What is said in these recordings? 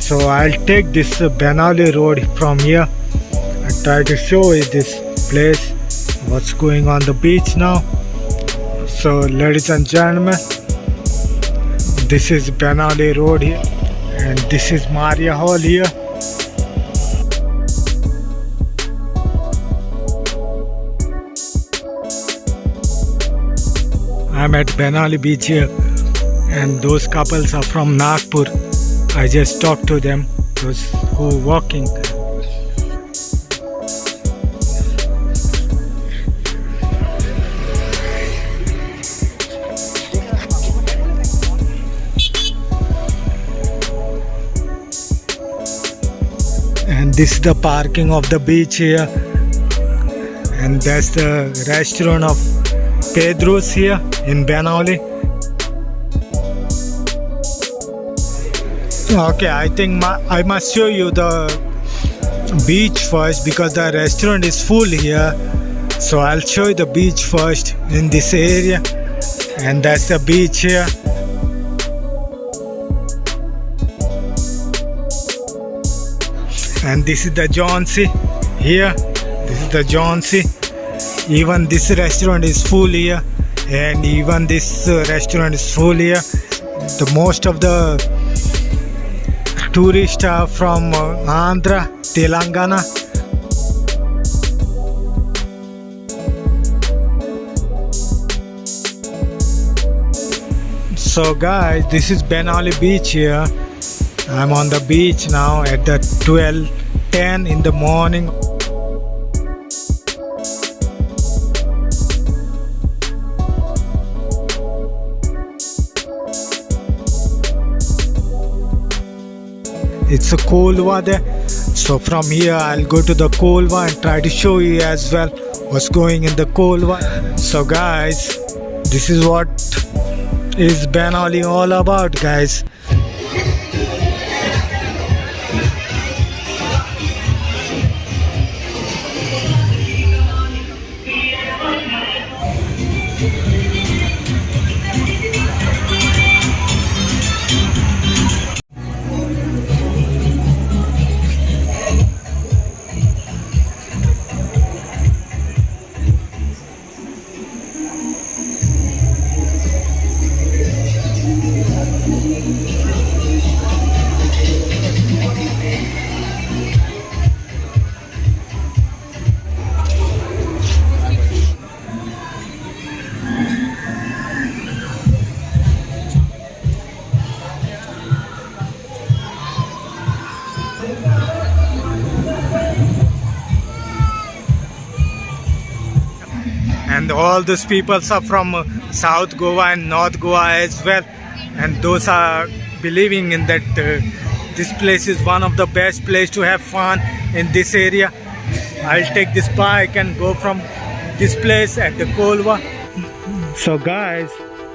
So I'll take this Benali road from here and try to show you this place, what's going on the beach now. So ladies and gentlemen, this is Benali road here and this is Maria Hall here. I'm at Benali beach here and those couples are from Nagpur. I just talked to them, those who are walking. And this is the parking of the beach here. And that's the restaurant of Pedro's here in Benali. Okay, I think I must show you the beach first because the restaurant is full here. So I'll show you the beach first in this area. And that's the beach here. And this is the Johnsy here. This is the Johnsy. Even this restaurant is full here. And even this restaurant is full here. The most of the tourists are from Andhra, Telangana. So guys, this is Benali beach here. I'm on the beach now at the 12:10 in the morning. It's a Kolva there. So from here I'll go to the Kolva and try to show you as well what's going in the Kolva. So guys, this is what is Benali all about, guys. And all those people are from South Goa and North Goa as well, and those are believing in that this place is one of the best place to have fun in this area. I'll take this bike and go from this place at the Kolva. So guys,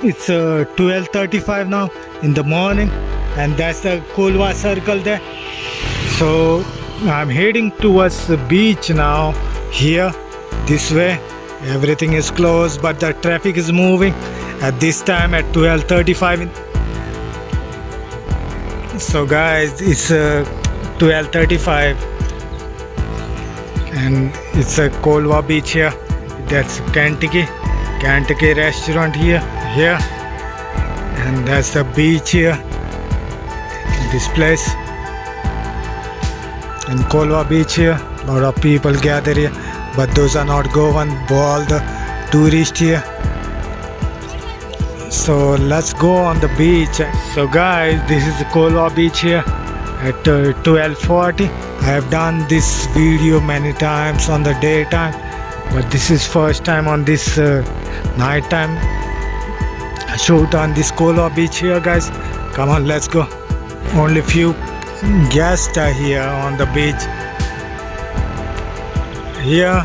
it's 12:35 now in the morning and that's the Kolva circle there. So I'm heading towards the beach now here this way. Everything is closed but the traffic is moving at this time at 12:35. So guys, it's 12:35 and it's a Kolva beach here. That's Kentucky restaurant here and that's the beach here, this place in Kolva beach here. A lot of people gather here, but those are not Goan, all the tourists here. So let's go on the beach. So guys, this is the Kolva beach here at 12:40. I have done this video many times on the daytime, but this is first time on this nighttime shoot on this Kolva beach here, guys. Come on, let's go. Only few guests are here on the beach here,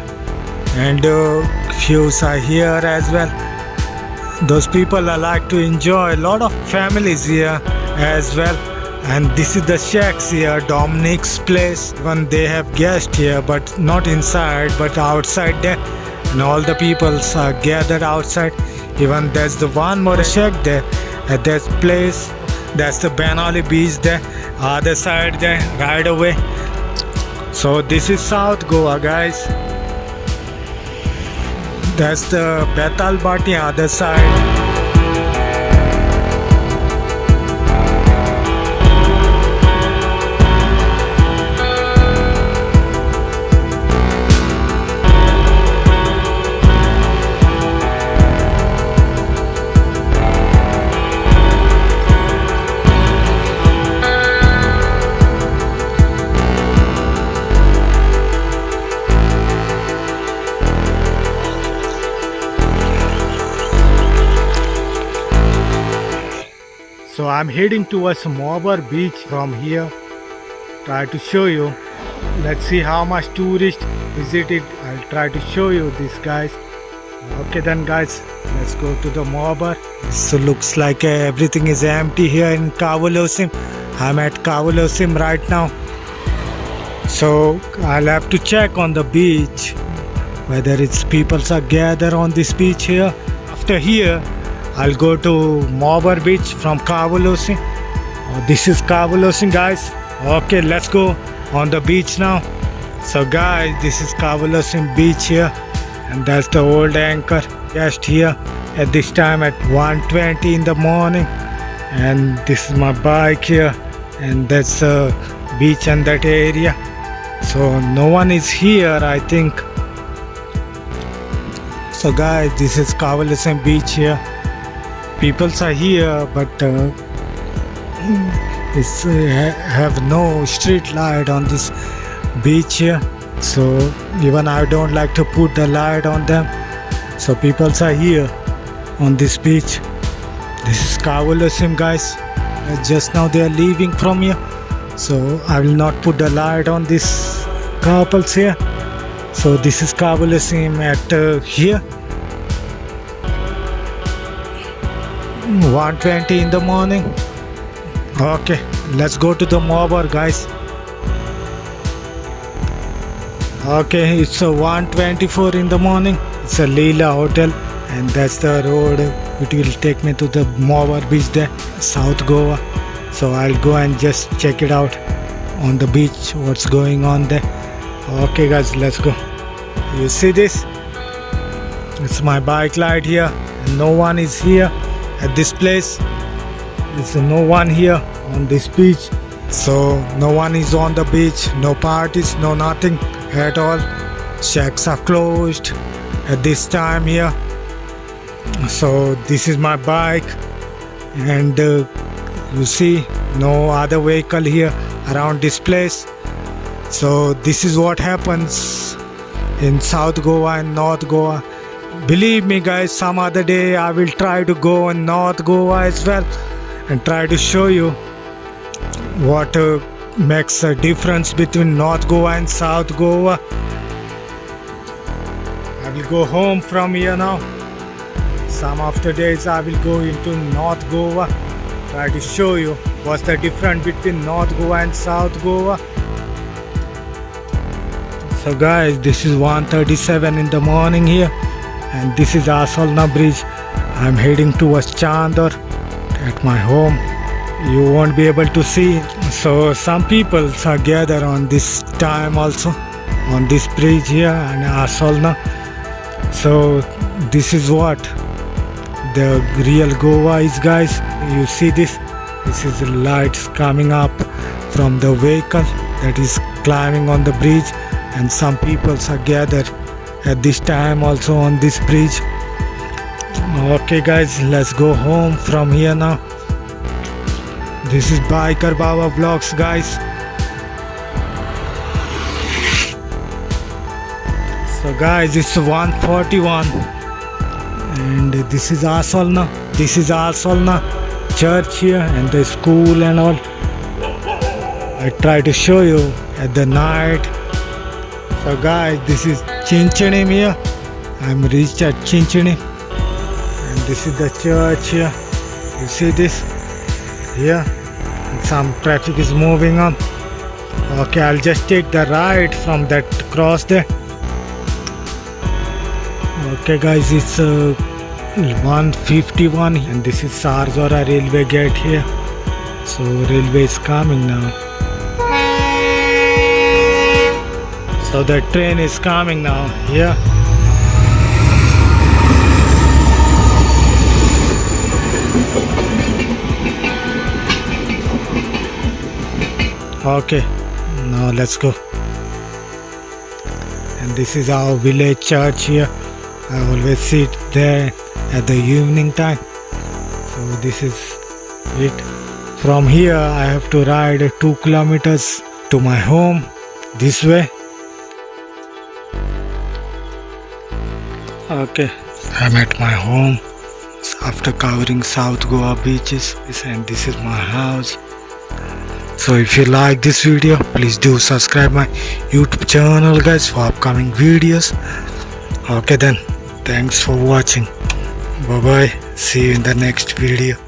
and few are here as well. Those people are like to enjoy. A lot of families here as well. And this is the shacks here, Dominic's place. When they have guests here, but not inside, but outside there. And all the people are gathered outside. Even there's the one more shack there at that place. That's the Benali beach there. other side there right away. So this is South Goa, guys. That's the Betal Bhatti other side. So I'm heading towards Mobar beach from here. Try to show you. Let's see how much tourists visit it. I'll try to show you this, guys. Okay then, guys, let's go to the Mobar. So looks like everything is empty here in Kavalosim. I'm at Kavalosim right now. So I'll have to check on the beach whether it's people are gathered on this beach here. After here, I'll go to Mobar beach from Kavalosim. This is Kavalosim, guys. Okay, let's go on the beach now. So guys, this is Kavalosim beach here, and that's the old anchor just here at this time at 1:20 in the morning. And this is my bike here, and that's the beach in that area. So no one is here, I think. So guys, this is Kavalosim beach here. People are here, but it's have no street light on this beach here. So even I don't like to put the light on them. So people are here on this beach. This is Kavalosim, guys. Just now they are leaving from here. So I will not put the light on these couples here. So this is Kavalosim at here. 1:20 in the morning. Okay, let's go to the Mobar, guys. Okay, it's 1:24 in the morning. It's a Leela Hotel, and that's the road. It will take me to the Mobar beach there, South Goa. So I'll go and just check it out on the beach, what's going on there. Okay guys, let's go. You see this? It's my bike light here, and no one is here at this place. There's no one here on this beach. So no one is on the beach, no parties, no nothing at all. Shacks are closed at this time here. So this is my bike, and you see no other vehicle here around this place. So this is what happens in South Goa and North Goa. Believe me guys, some other day I will try to go in North Goa as well and try to show you what makes a difference between North Goa and South Goa. I will go home from here now. Some of the days I will go into North Goa, try to show you what's the difference between North Goa and South Goa. So guys, this is 1:37 in the morning here, and this is Asalna bridge. I'm heading towards Chandor at my home. You won't be able to see. So some people are gathered on this time also on this bridge here in Asalna. So this is what the real Goa is, guys. You see this? This is the lights coming up from the vehicle that is climbing on the bridge, and some people are gathered at this time also on this bridge. Okay guys, let's go home from here now. This is Biker Baba Vlogs, guys. So guys, it's 1:41, and this is Asalna. This is Asalna church here and the school and all. I try to show you at the night. So guys, this is Chinchanim here. I'm reached at Chinchanim, and this is the church here. You see this here, and some traffic is moving on. Okay, I'll just take the right from that cross there. Okay guys, it's 1:51, and this is Sarjora railway gate here. So railway is coming now. So the train is coming now. Yeah. Okay, now let's go. And this is our village church here. I always sit there at the evening time. So this is it. From here I have to ride 2 kilometers to my home this way. Okay, I'm at my home after covering South Goa beaches, and this is my house. So if you like this video, please do subscribe my YouTube channel guys for upcoming videos. Okay then, thanks for watching. Bye bye, see you in the next video.